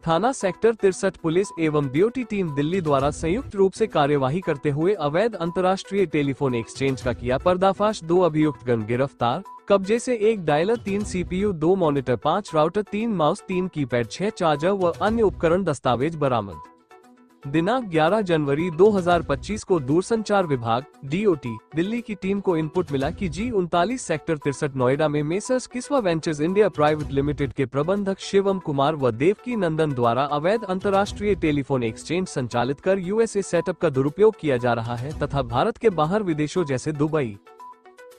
थाना sector 63 police एवं DOT team Delhi द्वारा संयुक्त रूप से कार्यवाही करते हुए अवैध अंतर्राष्ट्रीय टेलीफोन एक्सचेंज का किया पर्दाफाश। 2 अभियुक्तगण गिरफ्तार। कब्जे से 1 dialer, 3 CPU, 2 monitor, 5 router, 3 mouse, 3 keypad, 6 charger व अन्य उपकरण दस्तावेज बरामद। दिनांक 11 जनवरी 2025 को दूरसंचार विभाग डीओटी दिल्ली की टीम को इनपुट मिला कि G39 सेक्टर 63 नोएडा में messrs किस्वा ventures India private limited के प्रबंधक शिवम कुमार व देवकी नंदन द्वारा अवैध अंतर्राष्ट्रीय टेलीफोन एक्सचेंज संचालित कर यूएसए सेटअप का दुरुपयोग किया जा रहा है तथा भारत के बाहर विदेशों जैसे दुबई,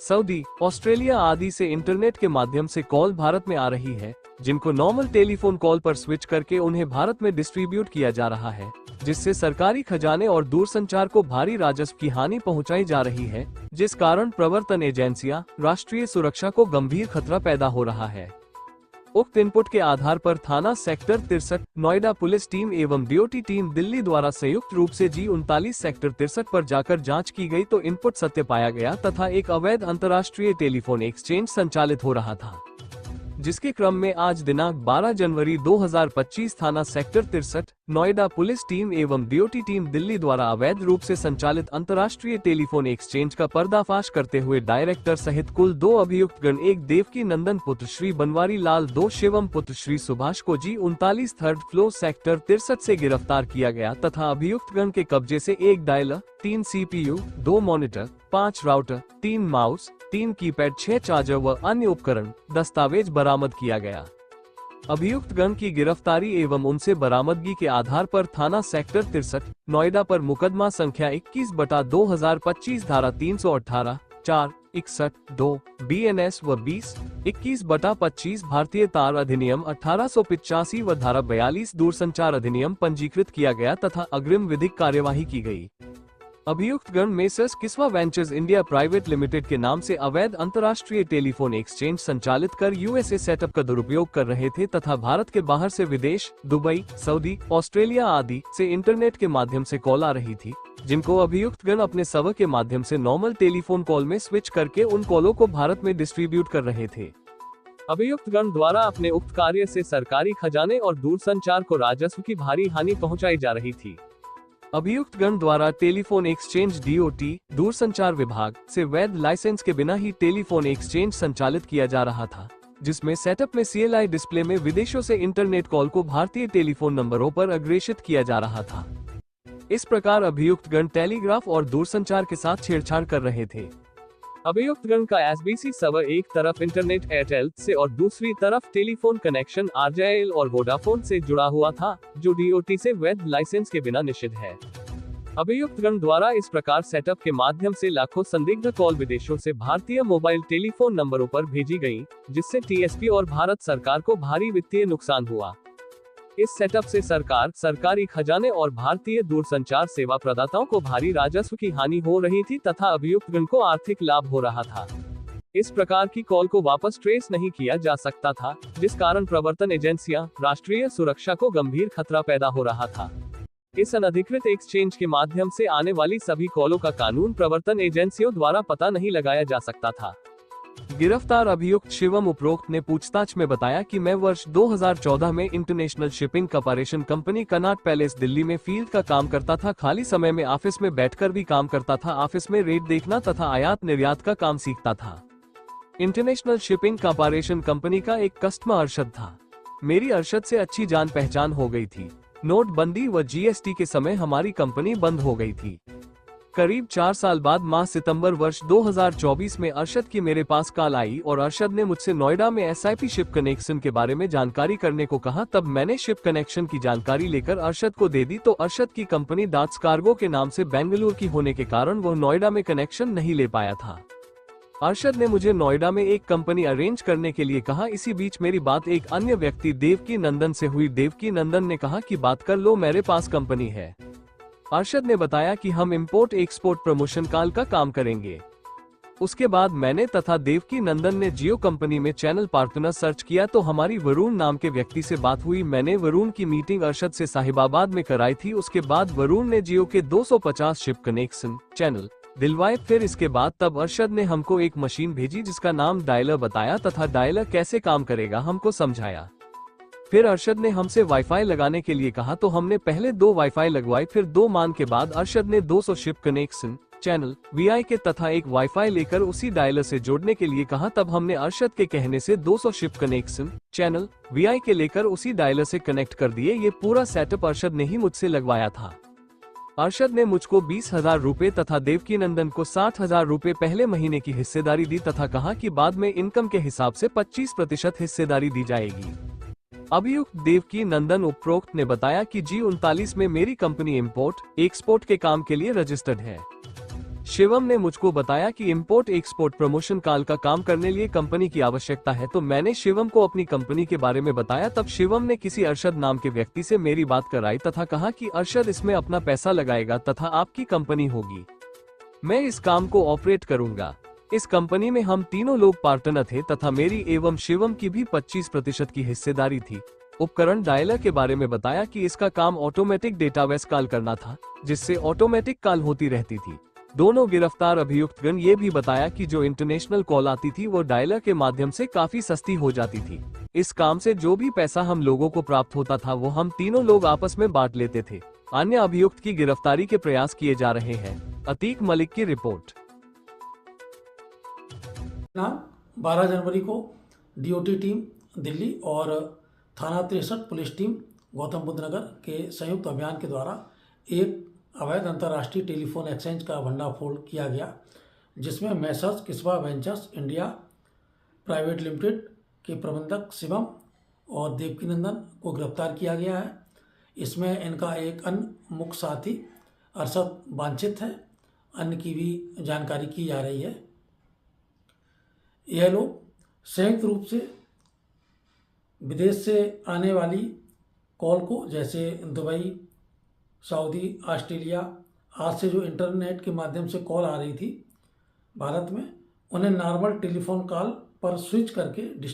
सऊदी, ऑस्ट्रेलिया आदि से इंटरनेट के माध्यम से कॉल भारत में आ रही है, जिनको नॉर्मल टेलीफोन कॉल पर स्विच करके उन्हें भारत में डिस्ट्रीब्यूट किया जा रहा है, जिससे सरकारी खजाने और दूरसंचार को भारी राजस्व की हानि पहुंचाई जा रही है, जिस कारण प्रवर्तन एजेंसियां, राष्ट्रीय सुरक्षा को गंभीर खतरा पैदा हो रहा है। उक्त इनपुट के आधार पर थाना सेक्टर 63 नोएडा पुलिस टीम एवं डीओटी टीम दिल्ली द्वारा संयुक्त रूप से G39 सेक्टर 63 पर जाकर जांच की गई तो इनपुट सत्य पाया गया तथा एक अवैध अंतर्राष्ट्रीय टेलीफोन एक्सचेंज संचालित हो रहा था, जिसके क्रम में आज दिनांक 12 जनवरी 2025 थाना सेक्टर 63 नोएडा पुलिस टीम एवं डीओटी टीम दिल्ली द्वारा अवैध रूप से संचालित अंतर्राष्ट्रीय टेलीफोन एक्सचेंज का पर्दाफाश करते हुए डायरेक्टर सहित कुल 2 अभियुक्तगण, 1 देवकी नंदन पुत्र श्री बनवारी लाल, 2 शिवम पुत्र श्री सुभाष को G39 थर्ड फ्लोर सेक्टर 63 से गिरफ्तार किया गया तथा अभियुक्तगण के कब्जे से 1 dialer, 3 CPU, 2 monitor, 5 router, 3 mouse, 3 keypad, 6 charger व अन्य उपकरण दस्तावेज बरामद किया गया। अभियुक्तगण की गिरफ्तारी एवं उनसे बरामदगी के आधार पर थाना सेक्टर 63 नोएडा पर मुकदमा संख्या 21/2025 धारा 318, 4, 61, 2, BNS व 20, 21/25 भारतीय तार अधिनियम 1885 व धारा 42 दूरसंचार अधिनियम पंजीकृत किया गया तथा अग्रिम विधिक कार्यवाही की गई। अभियुक्तगण messrs किस्वा ventures India private limited के नाम से अवैध अंतर्राष्ट्रीय टेलीफोन एक्सचेंज संचालित कर यूएसए सेटअप का दुरुपयोग कर रहे थे तथा भारत के बाहर से विदेश, दुबई, सऊदी, ऑस्ट्रेलिया आदि से इंटरनेट के माध्यम से कॉल आ रही थी, जिनको अभियुक्तगण अपने सर्वर के माध्यम से नॉर्मल टेलीफोन कॉल में स्विच करके उन कॉलों को भारत में डिस्ट्रीब्यूट कर रहे थे। अभियुक्तगण द्वारा अपने उक्त कार्य से सरकारी खजाने और दूरसंचार को राजस्व की भारी हानि पहुंचाई जा रही थी। अभियुक्तगण द्वारा टेलीफोन एक्सचेंज डीओटी दूरसंचार विभाग से वैध लाइसेंस के बिना ही टेलीफोन एक्सचेंज संचालित किया जा रहा था, जिसमें सेटअप में CLI डिस्प्ले में विदेशों से इंटरनेट कॉल को भारतीय टेलीफोन नंबरों पर अग्रेषित किया जा रहा था। इस प्रकार अभियुक्तगण टेलीग्राफ और दूरसंचार के साथ छेड़छाड़ कर रहे थे। अभियुक्तगण का SBC सर्वर एक तरफ इंटरनेट एयरटेल से और दूसरी तरफ टेलीफोन कनेक्शन RJL और वोडाफोन से जुड़ा हुआ था, जो डीओटी से वैध लाइसेंस के बिना निषिद्ध है। अभियुक्तगण द्वारा इस प्रकार सेटअप के माध्यम से लाखों संदिग्ध कॉल विदेशों से भारतीय मोबाइल टेलीफोन नंबरों पर भेजी गई, जिससे TSP और भारत सरकार को भारी वित्तीय नुकसान हुआ। इस सेटअप से सरकार, सरकारी खजाने और भारतीय दूरसंचार सेवा प्रदाताओं को भारी राजस्व की हानि हो रही थी तथा अभियुक्तगण को आर्थिक लाभ हो रहा था। इस प्रकार की कॉल को वापस ट्रेस नहीं किया जा सकता था, जिस कारण प्रवर्तन एजेंसियां, राष्ट्रीय सुरक्षा को गंभीर खतरा पैदा हो रहा था। इस अनधिकृत एक्सचेंज के माध्यम से आने वाली सभी कॉलों का कानून प्रवर्तन एजेंसियों द्वारा पता नहीं लगाया जा सकता था। गिरफ्तार अभियुक्त शिवम उपरोक्त ने पूछताछ में बताया कि मैं वर्ष 2014 में international shipping corporation company Connaught palace Delhi में फील्ड का काम करता था। खाली समय में ऑफिस में बैठकर भी काम करता था। ऑफिस में रेट देखना तथा आयात निर्यात का काम सीखता था। इंटरनेशनल शिपिंग कॉर्पोरेशन कंपनी का एक कस्टमर अरशद था। मेरी अरशद से अच्छी जान पहचान हो गई थी। नोटबंदी व GST के समय हमारी कंपनी बंद हो गई थी। करीब 4 साल बाद माह सितंबर वर्ष 2024 में अरशद की मेरे पास कॉल आई और अरशद ने मुझसे नोएडा में SIP शिप कनेक्शन के बारे में जानकारी करने को कहा। तब मैंने शिप कनेक्शन की जानकारी लेकर अरशद को दे दी तो अरशद की कंपनी डाट्स कार्गो के नाम से बेंगलुरु की होने के कारण वह नोएडा में कनेक्शन नहीं ले पाया था। अरशद ने मुझे नोएडा में एक कंपनी अरेंज करने के लिए कहा। इसी बीच मेरी बात एक अन्य व्यक्ति देवकी नंदन से हुई। देवकी नंदन ने कहा कि बात कर लो, मेरे पास कंपनी है। अरशद ने बताया कि हम इंपोर्ट एक्सपोर्ट प्रमोशन कॉल का काम करेंगे। उसके बाद मैंने तथा देवकी नंदन ने जियो कंपनी में चैनल पार्टनर सर्च किया तो हमारी वरुण नाम के व्यक्ति से बात हुई। मैंने वरुण की मीटिंग अरशद से साहिबाबाद में कराई थी। उसके बाद वरुण ने जियो के 250 शिप कनेक्शन चैनल दिलवाए। फिर इसके बाद तब अरशद ने हमको एक मशीन भेजी जिसका नाम डायलर बताया तथा डायलर कैसे काम करेगा हमको समझाया। फिर अरशद ने हमसे वाईफाई लगाने के लिए कहा तो हमने पहले 2 वाईफाई लगवाए, फिर 2 मान के बाद अरशद ने 200 शिप कनेक्शन चैनल वीआई के तथा एक वाईफाई लेकर उसी डायलर से जोड़ने के लिए कहा। तब हमने अरशद के कहने से 200 शिप कनेक्शन चैनल वीआई के लेकर उसी डायलर से कनेक्ट कर दिए। ये पूरा सेटअप अरशद ने ही मुझसे लगवाया था। अरशद ने मुझको 20,000 रुपए तथा देवकी नंदन को 60,000 रुपए पहले महीने की हिस्सेदारी दी तथा कहा कि बाद में इनकम के हिसाब से 25% हिस्सेदारी दी जाएगी। अभियुक्त देवकी नंदन उपरोक्त ने बताया कि G39 में मेरी कंपनी इंपोर्ट एक्सपोर्ट के काम के लिए रजिस्टर्ड है। शिवम ने मुझको बताया कि इंपोर्ट एक्सपोर्ट प्रमोशन काल का काम करने लिए कंपनी की आवश्यकता है, तो मैंने शिवम को अपनी कंपनी के बारे में बताया। तब शिवम ने किसी अरशद नाम के व्यक्ति से मेरी बात कराई तथा कहा कि अरशद इसमें अपना पैसा लगाएगा तथा आपकी कंपनी होगी, मैं इस काम को ऑपरेट करूंगा। इस कंपनी में हम तीनों लोग पार्टनर थे तथा मेरी एवं शिवम की भी 25% की हिस्सेदारी थी। उपकरण डायलर के बारे में बताया कि इसका काम ऑटोमेटिक डेटाबेस कॉल करना था, जिससे ऑटोमेटिक कॉल होती रहती थी। दोनों गिरफ्तार अभियुक्तगण ये भी बताया कि जो इंटरनेशनल कॉल आती थी वो डायलर के माध्यम से काफी सस्ती हो जाती थी। इस काम से जो भी पैसा हम लोगों को प्राप्त होता था वो हम तीनों लोग आपस में बांट लेते थे। अन्य अभियुक्त की गिरफ्तारी के प्रयास किए जा रहे हैं। अतीक मलिक की रिपोर्ट। 12 जनवरी को डीओटी टीम दिल्ली और थाना 63 पुलिस टीम गौतम बुद्ध नगर के संयुक्त अभियान के द्वारा एक अवैध अंतर्राष्ट्रीय टेलीफोन एक्सचेंज का भंडाफोड़ किया गया, जिसमें Messrs किस्वा ventures India private limited के प्रबंधक शिवम और देवकी नंदन को गिरफ्तार किया गया है। इसमें इनका एक अन्य मुख्य साथी अरशद वांछित है। अन्य की भी जानकारी की जा रही है। यह लोग संयुक्त रूप से विदेश से आने वाली कॉल को, जैसे दुबई, सऊदी, ऑस्ट्रेलिया आज से जो इंटरनेट के माध्यम से कॉल आ रही थी भारत में, उन्हें नॉर्मल टेलीफोन कॉल पर स्विच करके